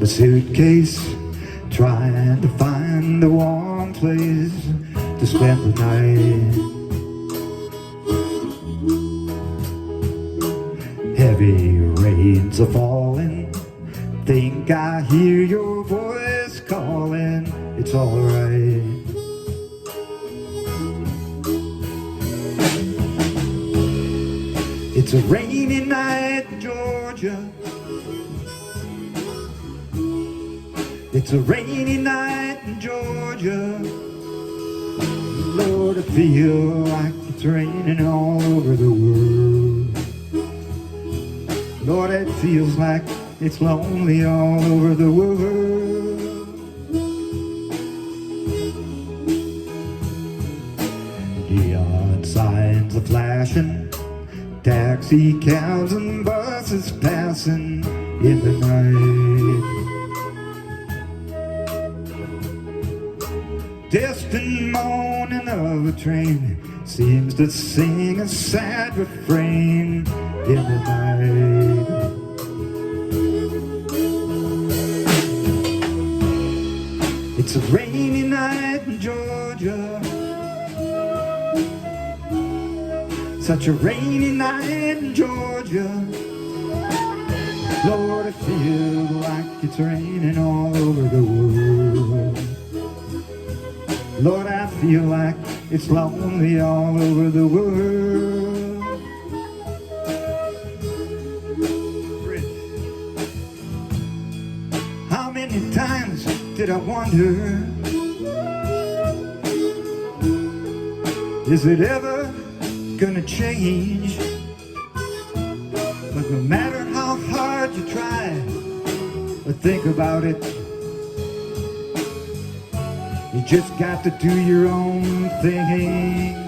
a suitcase, trying to find a warm place to spend the night. Heavy rains are falling, think I hear your voice calling. It's alright. It's a rainy night in Georgia. It's a rainy night in Georgia. Lord, I feel like it's raining all over the world. Lord, it feels like it's lonely all over the world. Neon signs are flashing, taxi cabs and buses passing in the night. Distant moaning of a train seems to sing a sad refrain in the night. It's a rainy night in Georgia. Such a rainy night in Georgia. Lord, I feel like it's raining all over the world. Lord, I feel like it's lonely all over the world. How many times did I wonder, is it ever gonna change? But no matter how hard you try or think about it, you just got to do your own thing.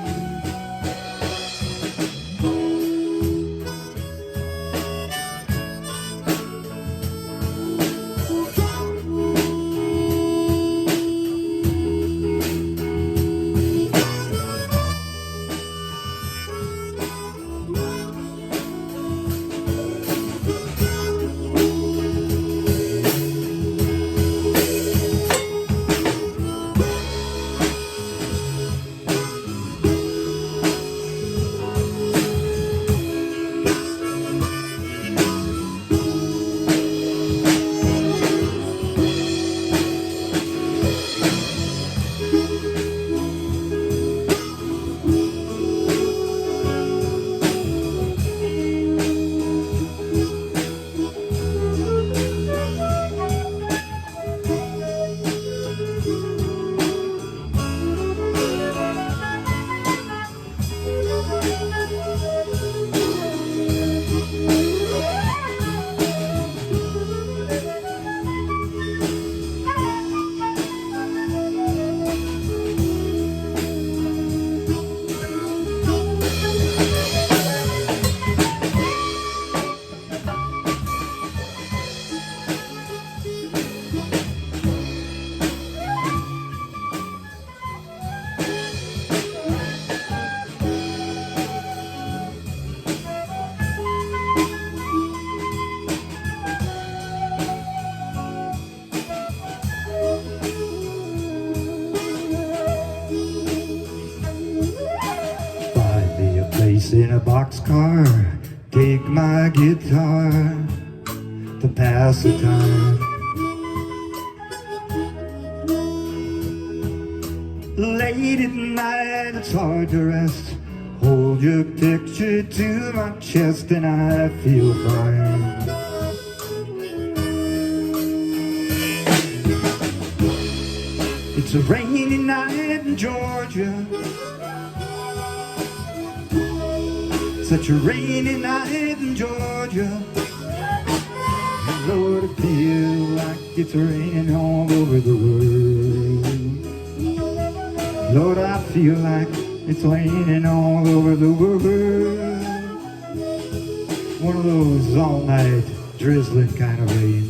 In a boxcar, take my guitar to pass the time. Late at night, it's hard to rest. Hold your picture to my chest and I feel fine. It's a rainy night in Georgia. Such a rainy night in Georgia. Lord, I feel like it's raining all over the world. Lord, I feel like it's raining all over the world. One of those all-night drizzling kind of rain.